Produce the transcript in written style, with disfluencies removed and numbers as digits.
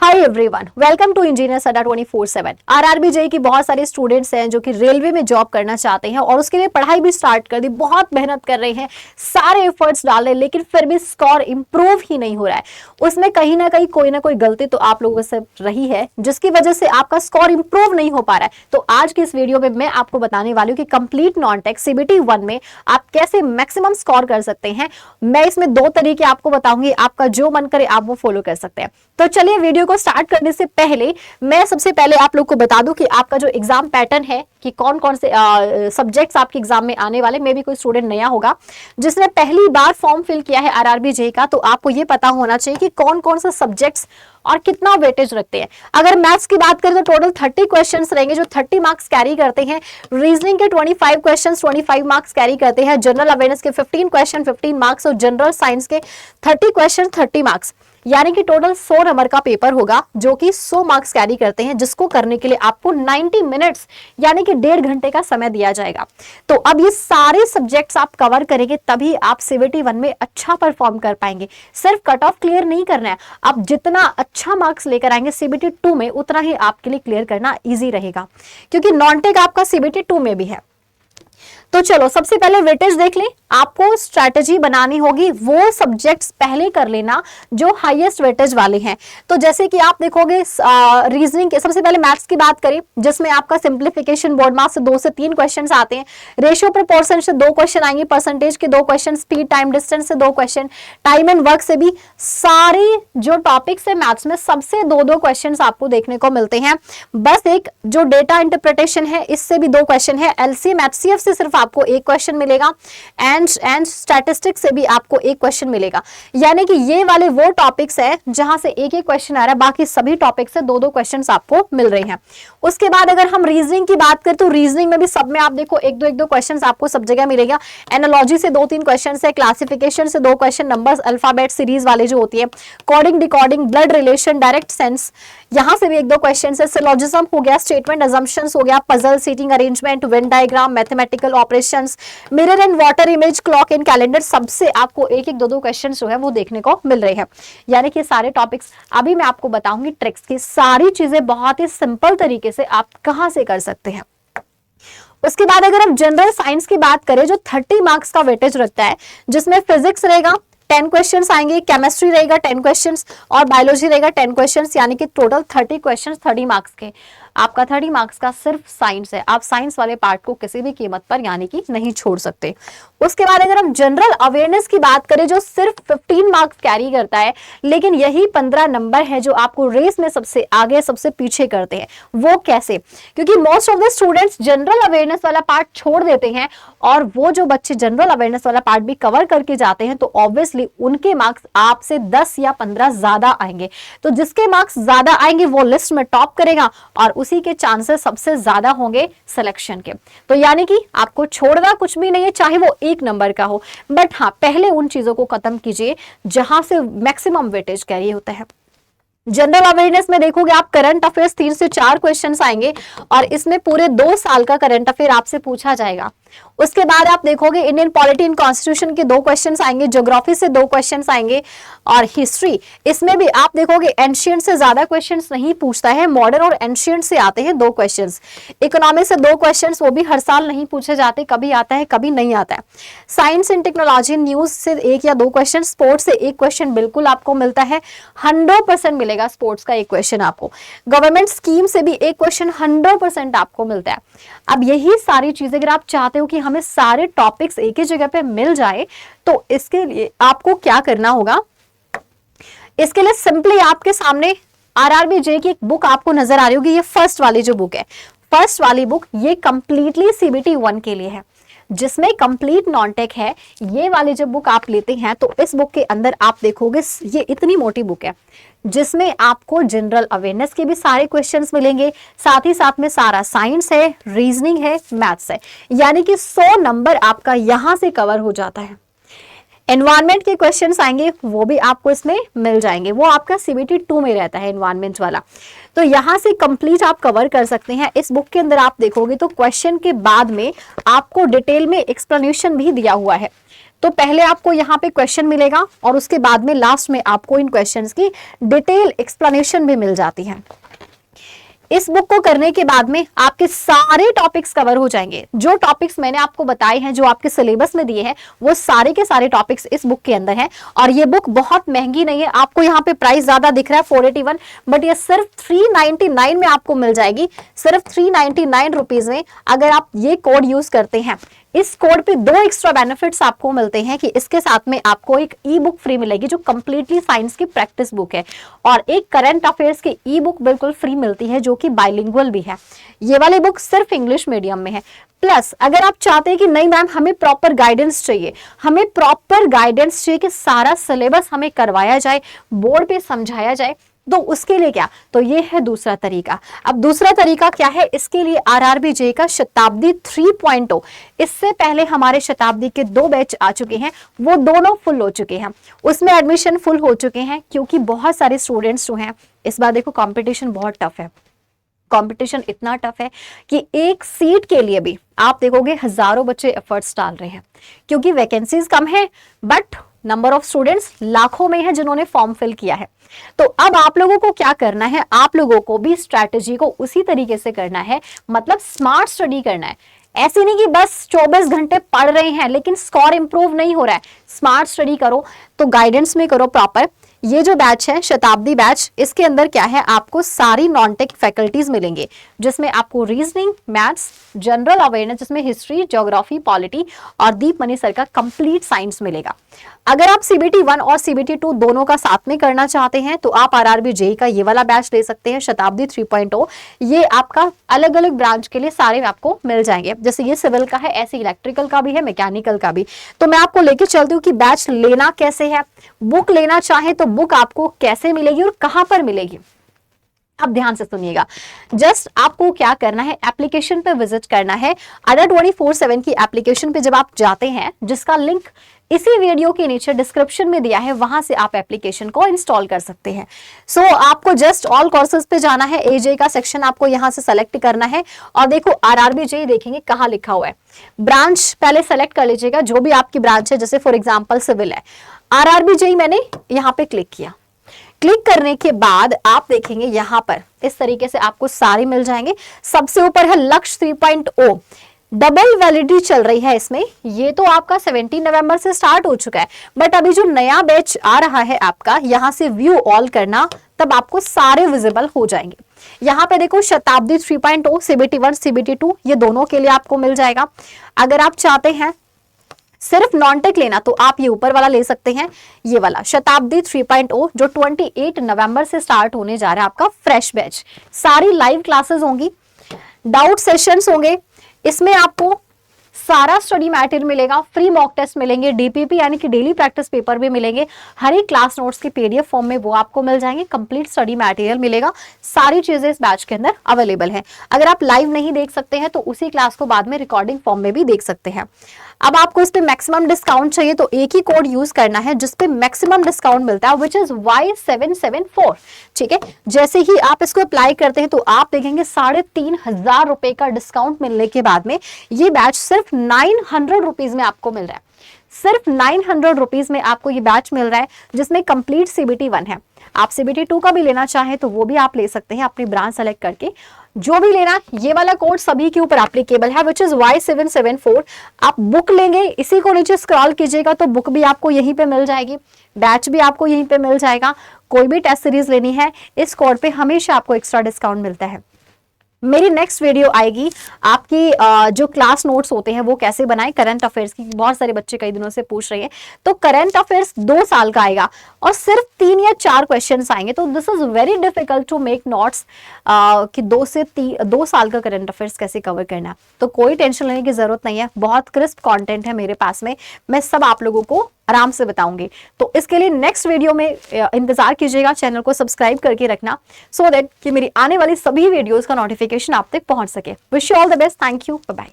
Hi everyone, welcome to engineers अड्डा 24/7। RRB JEE की बहुत सारे स्टूडेंट्स हैं जो कि रेलवे में जॉब करना चाहते हैं और उसके लिए पढ़ाई भी स्टार्ट कर दी, बहुत मेहनत कर रहे हैं, सारे एफर्ट्स डाल रहे हैं, लेकिन फिर भी स्कोर इंप्रूव ही नहीं हो रहा है। उसमें कहीं ना कहीं कोई ना कोई गलती तो आप लोगों से रही है जिसकी वजह से आपका स्कोर इंप्रूव नहीं हो पा रहा है। तो आज की इस वीडियो में मैं आपको बताने वाली हूँ कि कंप्लीट नॉन टेक सीबीटी 1 में आप कैसे मैक्सिमम स्कोर कर सकते हैं। मैं इसमें 2 तरीके आपको बताऊंगी, आपका जो मन करे आप वो फॉलो कर सकते हैं। तो चलिए वीडियो को स्टार्ट करने से पहले मैं सबसे पहले आप लोग को बता दूं कि आपका जो एग्जाम पैटर्न है कि कौन कौन से सब्जेक्ट्स आपके एग्जाम में आने वाले। मे भी कोई स्टूडेंट नया होगा जिसने पहली बार फॉर्म फिल किया है आरआरबी जेईई का, तो आपको ये पता होना चाहिए कि कौन कौन से सब्जेक्ट्स और कितना वेटेज रखते हैं। अगर मैथ्स की बात करें तो टोटल 30 क्वेश्चंस रहेंगे जो 30 मार्क्स कैरी करते हैं। रीजनिंग के 25 क्वेश्चंस 25 मार्क्स कैरी करते हैं। जनरल अवेयरनेस के 15 क्वेश्चन 15 मार्क्स और जनरल साइंस के 30 क्वेश्चन 30 मार्क्स, यानी कि टोटल 100 नंबर का पेपर होगा जो कि 100 मार्क्स कैरी करते हैं, जिसको करने के लिए आपको 90 मिनट्स यानी कि 1.5 घंटे का समय दिया जाएगा। तो अब ये सारे सब्जेक्ट्स आप कवर करेंगे तभी आप सीबीटी 1 में अच्छा परफॉर्म कर पाएंगे। सिर्फ कट ऑफ क्लियर नहीं करना है, आप जितना अच्छा मार्क्स लेकर आएंगे सीबीटी 2 में उतना ही आपके लिए क्लियर करना ईजी रहेगा, क्योंकि नॉन टेक आपका सीबीटी 2 में भी है। तो चलो सबसे पहले वेटेज देख लें। आपको स्ट्रैटेजी बनानी होगी, वो सब्जेक्ट्स पहले कर लेना जो हाईएस्ट वेटेज वाले हैं। तो जैसे कि आप देखोगे रीजनिंग के, सबसे पहले मैथ्स की बात करें जिसमें आपका सिंप्लीफिकेशन बोर्ड मार्क्स से 2 से 3 क्वेश्चंस आते हैं। रेशियो प्रोपोर्शन से 2 क्वेश्चन आएंगे, परसेंटेज के 2 क्वेश्चन, स्पीड टाइम डिस्टेंस से 2 क्वेश्चन, टाइम एंड वर्क से भी सारे जो टॉपिक्स है मैथ्स में सबसे 2-2 क्वेश्चन आपको देखने को मिलते हैं। बस एक जो डेटा इंटरप्रिटेशन है इससे भी 2 क्वेश्चन है। एलसीएम एचसीएफ से सिर्फ आपको 1 क्वेश्चन मिलेगा एंड स्टैटिस्टिक्स से भी आपको 1 क्वेश्चन मिलेगा। यानी कि ये वाले वो टॉपिक्स है जहां से 1-1 क्वेश्चन आ रहा है, बाकी सभी टॉपिक से 2-2 क्वेश्चंस आपको मिल रहे हैं। उसके बाद अगर हम रीजनिंग की बात करें तो रीजनिंग में भी सब में आप देखो 1-2 क्वेश्चंस आपको सब जगह मिलेगा। एनालॉजी से 2-3 क्वेश्चन है, क्लासिफिकेशन से 2 क्वेश्चन, नंबर्स अल्फाबेट सीरीज वाले जो होती है, coding decoding, blood relation, direct sense, यहां से भी 1-2 क्वेश्चन है। सिलोजिज्म हो गया, स्टेटमेंट अजम्पशंस हो गया, puzzle, seating arrangement, Venn diagram, mathematical operations, mirror and water image, clock and calendar, सबसे आपको 1-1 2-2 क्वेश्चन जो है वो देखने को मिल रहे हैं। यानी कि सारे टॉपिक्स अभी मैं आपको बताऊंगी ट्रिक्स की, सारी चीजें बहुत ही सिंपल तरीके से आप कहां से कर सकते हैं। उसके बाद अगर हम जनरल साइंस की बात करें जो 30 मार्क्स का वेटेज रखता है, जिसमें फिजिक्स रहेगा 10 क्वेश्चंस आएंगे, केमिस्ट्री रहेगा 10 क्वेश्चंस और बायोलॉजी रहेगा 10 क्वेश्चंस, यानी कि टोटल 30 क्वेश्चंस 30 मार्क्स के। आपका 30 मार्क्स का सिर्फ साइंस है, आप साइंस वाले पार्ट को किसी भी कीमत पर यानी कि नहीं छोड़ सकते। उसके बाद अगर हम जनरल अवेयरनेस की बात करें जो सिर्फ 15 मार्क्स कैरी करता है, लेकिन यही 15 नंबर है जो आपको रेस में सबसे आगे सबसे पीछे करते हैं। वो कैसे? क्योंकि most of the students general awareness वाला पार्ट छोड़ देते हैं और वो जो बच्चे जनरल अवेयरनेस वाला पार्ट भी कवर करके जाते हैं तो ऑब्वियसली उनके मार्क्स आपसे 10 या 15 ज्यादा आएंगे। तो जिसके मार्क्स ज्यादा आएंगे वो लिस्ट में टॉप करेगा और उसी के चांसेस सबसे ज्यादा होंगे सिलेक्शन के। तो यानी कि आपको छोड़ना कुछ भी नहीं है, चाहे वो 1 नंबर का हो, बट हाँ पहले उन चीजों को खत्म कीजिए जहां से मैक्सिमम वेटेज कैरी होता है। जनरल अवेयरनेस में देखोगे आप करंट अफेयर्स 3 से 4 क्वेश्चंस आएंगे और इसमें पूरे 2 साल का करंट अफेयर आपसे पूछा जाएगा। उसके बाद आप देखोगे इंडियन पॉलिटी एंड कॉन्स्टिट्यूशन के 2 क्वेश्चंस आएंगे, ज्योग्राफी से 2 क्वेश्चंस आएंगे और हिस्ट्री, इसमें भी आप देखोगे एंशिएंट से ज्यादा क्वेश्चंस नहीं पूछता है, मॉडर्न और एंशिएंट से आते हैं 2 क्वेश्चंस। इकोनॉमिक्स से 2 क्वेश्चंस, वो भी हर साल नहीं पूछे जाते, कभी आता है कभी नहीं आता है। साइंस एंड टेक्नोलॉजी न्यूज से 1 या 2 क्वेश्चन, स्पोर्ट्स से 1 क्वेश्चन बिल्कुल आपको मिलता है, 100% मिलेगा स्पोर्ट्स का 1 क्वेश्चन आपको। गवर्नमेंट स्कीम से भी 1 क्वेश्चन 100% आपको मिलता है। अब यही सारी चीजें अगर आप चाहते हो कि हमें सारे टॉपिक्स एक ही जगह पे मिल जाए तो इसके लिए आपको क्या करना होगा? इसके लिए सिंपली आपके सामने आरआरबी जेईई की एक बुक आपको नजर आ रही होगी, ये फर्स्ट वाली जो बुक है, फर्स्ट वाली बुक ये कंप्लीटली सीबीटी 1 के लिए है, जिसमें कंप्लीट नॉन टेक है। ये वाली जब बुक आप लेते हैं तो इस बुक के अंदर आप देखोगे ये इतनी मोटी बुक है जिसमें आपको जनरल अवेयरनेस के भी सारे क्वेश्चंस मिलेंगे, साथ ही साथ में सारा साइंस है, रीजनिंग है, मैथ्स है, यानी कि 100 नंबर आपका यहां से कवर हो जाता है। एनवायरनमेंट के क्वेश्चंस आएंगे वो भी आपको इसमें मिल जाएंगे, वो आपका सीबीटी 2 में रहता है एनवायरनमेंट वाला। तो यहां से कंप्लीट आप कवर कर सकते हैं। इस बुक के अंदर आप देखोगे तो क्वेश्चन के बाद में आपको डिटेल में एक्सप्लेनेशन भी दिया हुआ है। तो पहले आपको यहाँ पे क्वेश्चन मिलेगा और उसके बाद में लास्ट में आपको इन क्वेश्चंस की डिटेल एक्सप्लेनेशन भी मिल जाती है। इस बुक को करने के बाद में आपके सारे टॉपिक्स कवर हो जाएंगे। जो टॉपिक्स मैंने आपको बताए हैं, जो आपके सिलेबस में दिए हैं, वो सारे के सारे टॉपिक्स इस बुक के अंदर हैं। और ये बुक बहुत महंगी नहीं है, आपको यहाँ पे प्राइस ज्यादा दिख रहा है 481, बट ये सिर्फ 399 में आपको मिल जाएगी, सिर्फ 399 रुपीज में, अगर आप ये कोड यूज करते हैं। इस कोड पे 2 एक्स्ट्रा बेनिफिट्स आपको मिलते हैं कि इसके साथ में आपको एक ई बुक फ्री मिलेगी जो कंप्लीटली साइंस की प्रैक्टिस बुक है, और एक करंट अफेयर्स की ई बुक बिल्कुल फ्री मिलती है जो कि बाइलिंगुअल भी है। ये वाली बुक सिर्फ इंग्लिश मीडियम में है। प्लस अगर आप चाहते हैं कि नहीं मैम हमें प्रॉपर गाइडेंस चाहिए, हमें प्रॉपर गाइडेंस चाहिए कि सारा सिलेबस हमें करवाया जाए, बोर्ड पे समझाया जाए, तो उसके लिए क्या, तो ये है दूसरा तरीका। अब दूसरा तरीका क्या है, इसके लिए आरआरबी जेईई का शताब्दी 3.0, इससे पहले हमारे शताब्दी के 2 बैच आ चुके हैं, वो दोनों फुल हो चुके हैं, उसमें एडमिशन फुल हो चुके हैं, क्योंकि बहुत सारे स्टूडेंट्स जो हैं, इस बार देखो कंपटीशन बहुत टफ है। कंपटीशन इतना टफ है कि एक सीट के लिए भी आप देखोगे हजारों बच्चे एफर्ट्स डाल रहे हैं, क्योंकि वैकेंसीज कम है बट नंबर ऑफ स्टूडेंट्स लाखों में है जिन्होंने फॉर्म फिल किया है। तो अब आप लोगों को क्या करना है, आप लोगों को भी स्ट्रैटेजी को उसी तरीके से करना है, मतलब स्मार्ट स्टडी करना है। ऐसे नहीं कि बस 24 घंटे पढ़ रहे हैं लेकिन स्कोर इंप्रूव नहीं हो रहा है। स्मार्ट स्टडी करो, तो गाइडेंस में करो प्रॉपर। ये जो बैच है शताब्दी बैच, इसके अंदर क्या है, आपको सारी नॉन टेक फैकल्टीज मिलेंगे, जिसमें आपको रीजनिंग, मैथ्स, जनरल अवेयरनेस, जिसमें हिस्ट्री, ज्योग्राफी, पॉलिटी और दीप मनी सर का कंप्लीट साइंस मिलेगा। अगर आप सीबीटी 1 और सीबीटी 2 दोनों का साथ में करना चाहते हैं तो आप आरआरबी जेईई का ये वाला बैच ले सकते हैं, शताब्दी 3.0। ये आपका अलग अलग ब्रांच के लिए सारे आपको मिल जाएंगे, जैसे ये सिविल का है, ऐसे इलेक्ट्रिकल का भी है, मैकेनिकल का भी। तो मैं आपको लेके चलती हूँ कि बैच लेना कैसे है, बुक लेना चाहे तो बुक आपको कैसे मिलेगी और कहां पर मिलेगी। अब ध्यान से सुनिएगा, जस्ट आपको क्या करना है, एप्लीकेशन पे विजिट करना है। अडा 24/7 की एप्लीकेशन पे जब आप जाते हैं, जिसका लिंक इसी वीडियो के नीचे डिस्क्रिप्शन में दिया है, वहां से आप एप्लीकेशन को इंस्टॉल कर सकते हैं। सो आपको जस्ट ऑल कोर्सेज पे जाना है, एजेई का सेक्शन आपको यहां से सेलेक्ट करना है, और देखो आरआरबी जेईई देखेंगे कहां लिखा हुआ है। ब्रांच पहले सेलेक्ट कर लीजिएगा, जो भी आपकी ब्रांच है, जैसे फॉर एग्जाम्पल सिविल है, आरआरबी जेईई मैंने यहाँ पे क्लिक किया। क्लिक करने के बाद आप देखेंगे यहाँ पर इस तरीके से आपको सारे मिल जाएंगे। सबसे ऊपर है लक्ष्य 3.0, डबल वैलिडिटी चल रही है इसमें। ये तो आपका 17 नवंबर से स्टार्ट हो चुका है, बट अभी जो नया बैच आ रहा है आपका, यहाँ से व्यू ऑल करना, तब आपको सारे विजिबल हो जाएंगे। यहाँ पे देखो शताब्दी 3.0, सीबीटी 1, सीबीटी 2, ये दोनों के लिए आपको मिल जाएगा। अगर आप चाहते हैं सिर्फ नॉन टेक लेना तो आप ये ऊपर वाला ले सकते हैं, ये वाला शताब्दी 3.0, जो 28 नवंबर से स्टार्ट होने जा रहा है आपका फ्रेश बैच। सारी लाइव क्लासेस होंगी, डाउट सेशंस होंगे, इसमें आपको सारा स्टडी मैटेरियल मिलेगा, फ्री मॉक टेस्ट मिलेंगे, डीपीपी यानी कि डेली प्रैक्टिस पेपर भी मिलेंगे, हर एक क्लास नोट्स के पीडीएफ फॉर्म में वो आपको मिल जाएंगे, कंप्लीट स्टडी मैटेरियल मिलेगा। सारी चीजें इस बैच के अंदर अवेलेबल है। अगर आप लाइव नहीं देख सकते हैं तो उसी क्लास को बाद में रिकॉर्डिंग फॉर्म में भी देख सकते हैं। अब आपको इस पे मैक्सिमम डिस्काउंट चाहिए तो एक ही कोड यूज करना है जिसपे मैक्सिमम डिस्काउंट मिलता है, विच इज Y774। ठीक है, जैसे ही आप इसको अप्लाई करते हैं तो आप देखेंगे 3,500 रुपए का डिस्काउंट मिलने के बाद में ये बैच सिर्फ 900 रुपीज में आपको मिल रहा है। सिर्फ 900 रुपीज में आपको ये बैच मिल रहा है, जिसमें कंप्लीट सीबीटी 1 है। आप सीबीटी 2 का भी लेना चाहें तो वो भी आप ले सकते हैं, अपनी ब्रांच सेलेक्ट करके। जो भी लेना, ये वाला कोड सभी के ऊपर एप्लीकेबल है, विच इज Y774। आप बुक लेंगे, इसी को नीचे स्क्रॉल कीजिएगा तो बुक भी आपको यहीं पे मिल जाएगी, बैच भी आपको यहीं पे मिल जाएगा। कोई भी टेस्ट सीरीज लेनी है, इस कोड पे हमेशा आपको एक्स्ट्रा डिस्काउंट मिलता है। मेरी नेक्स्ट वीडियो आएगी आपकी जो क्लास नोट्स होते हैं वो कैसे बनाएं, करंट अफेयर्स की। बहुत सारे बच्चे कई दिनों से पूछ रहे हैं, तो करंट अफेयर्स 2 साल का आएगा और सिर्फ 3 या 4 क्वेश्चंस आएंगे। तो this is very difficult to make notes कि 2 साल का करंट अफेयर्स कैसे कवर करना। तो कोई टेंशन लेने की जरूरत नहीं है, बहुत क्रिस्प कंटेंट है मेरे पास में, मैं सब आप लोगों को आराम से बताऊंगी। तो इसके लिए नेक्स्ट वीडियो में इंतजार कीजिएगा, चैनल को सब्सक्राइब करके रखना, सो दैट कि मेरी आने वाली सभी वीडियोस का नोटिफिकेशन आप तक पहुंच सके। Wish you all the best, thank you, bye bye.